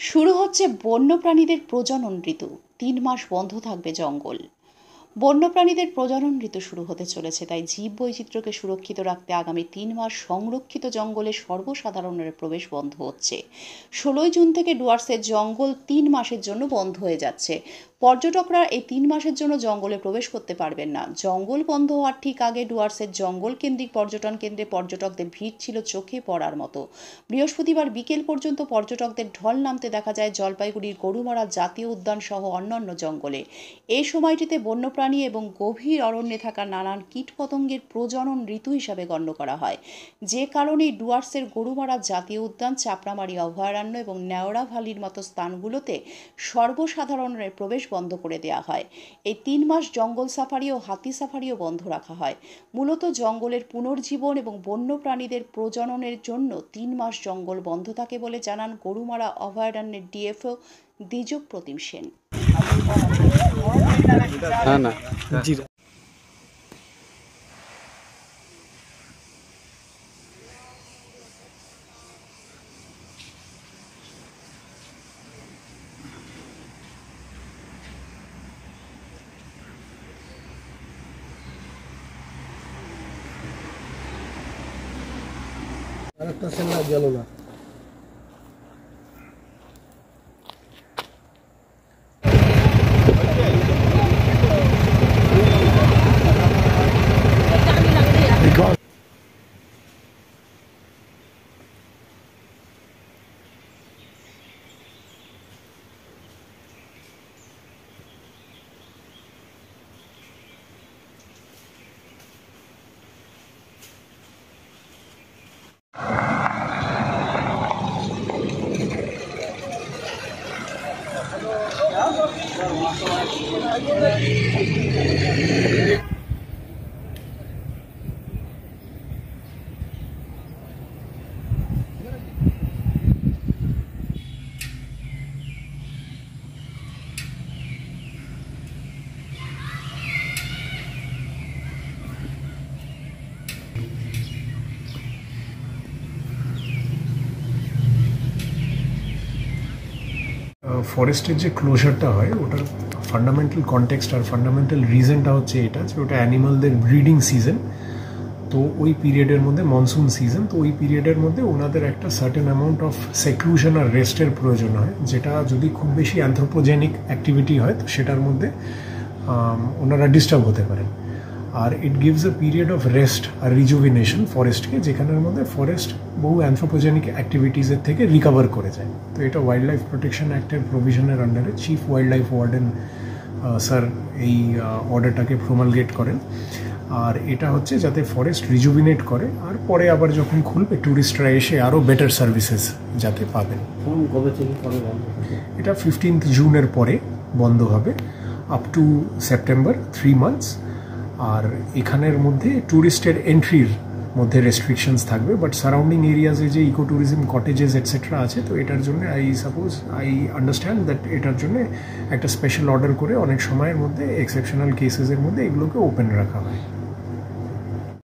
শুরু হচ্ছে বন্যপ্রাণীদের প্রজনন ঋতু। ৩ মাস বন্ধ থাকবে জঙ্গল। বন্যপ্রাণীদের প্রজনন ঋতু শুরু হতে চলেছে, তাই জীববৈচিত্র্যকে সুরক্ষিত রাখতে আগামী ৩ মাস সংরক্ষিত জঙ্গলে সর্বসাধারণের প্রবেশ বন্ধ হচ্ছে। ১৬ জুন থেকে ডুয়ার্সের জঙ্গল ৩ মাসের জন্য বন্ধ হয়ে যাচ্ছে। পর্যটকরা এই ৩ মাসের জন্য জঙ্গলে প্রবেশ করতে পারবেন না। জঙ্গল বন্ধ হওয়ার ঠিক আগে ডুয়ার্সের জঙ্গল কেন্দ্রিক পর্যটন কেন্দ্রে পর্যটকদের ভিড় ছিল চোখে পড়ার মতো। বৃহস্পতিবার বিকেল পর্যন্ত পর্যটকদের ঢল নামতে দেখা যায় জলপাইগুড়ির গরুমারা জাতীয় উদ্যান সহ অন্যান্য জঙ্গলে। এই সময়টিতে বন্যপ্রাণী এবং গভীর অরণ্যে থাকা নানান কীটপতঙ্গের প্রজনন ঋতু হিসাবে গণ্য করা হয়, যে কারণেই ডুয়ার্সের গরুমারা জাতীয় উদ্যান, চাপড়ামারি অভয়ারণ্য এবং নেওড়া ভ্যালির মতো স্থানগুলোতে সর্বসাধারণের প্রবেশ বন্ধ করে দেওয়া হয়। এই ৩ মাস জঙ্গল সাফারি ও হাতি সাফারিও বন্ধ রাখা হয়। মূলত জঙ্গলের পুনর্জীবন এবং বন্যপ্রাণীদের প্রজননের জন্য ৩ মাস জঙ্গল বন্ধ থাকে বলে জানান গরুমারা অভয়ারণ্যের ডিএফও দ্বিজক প্রতিম সেন। আরেকটা সেল গেল না। ফরেস্টের যে ক্লোজারটা হয় ওটার ফান্ডামেন্টাল কনটেক্সট আর ফান্ডামেন্টাল রিজনটা হচ্ছে এটা যে ওটা অ্যানিমালদের ব্রিডিং সিজন। তো ওই পিরিয়ডের মধ্যে মনসুন সিজন, তো ওই পিরিয়ডের মধ্যে ওনাদের একটা সার্টেন অ্যামাউন্ট অফ সেক্লুশন আর রেস্টের প্রয়োজন হয়, যেটা যদি খুব বেশি অ্যানথ্রোপোজেনিক অ্যাক্টিভিটি হয় তো সেটার মধ্যে ওনারা ডিস্টার্ব হতে পারেন। আর it gives a period of rest আর রিজুভিনেশন ফরেস্টকে, যেখানের মধ্যে ফরেস্ট বহু অ্যানথ্রোপোজেনিক অ্যাক্টিভিটিসের থেকে রিকভার করে যায়। তো এটা ওয়াইল্ড লাইফ প্রোটেকশন অ্যাক্টের প্রভিশনের আন্ডারে chief wild life warden sir এই অর্ডারটাকে প্রমালগেট করেন। আর এটা হচ্ছে যাতে ফরেস্ট রিজুভিনেট করে আর পরে আবার যখন খুলবে ট্যুরিস্টরা এসে আরও বেটার সার্ভিসেস যাতে পাবেন। এটা 15 জুনের পরে বন্ধ হবে আপ টু সেপ্টেম্বর, 3 মান্থস। আর এখানের মধ্যে ট্যুরিস্টের এন্ট্রির মধ্যে রেস্ট্রিকশনস থাকবে, বাট সারাউন্ডিং এরিয়াজে যে ইকো ট্যুরিজম কটেজেস এটসেট্রা আছে তো এটার জন্য আই আন্ডারস্ট্যান্ড দ্যাট এটার জন্য একটা স্পেশাল অর্ডার করে অনেক সময়ের মধ্যে এক্সেপশনাল কেসেসের মধ্যে এগুলোকে ওপেন রাখা হয়।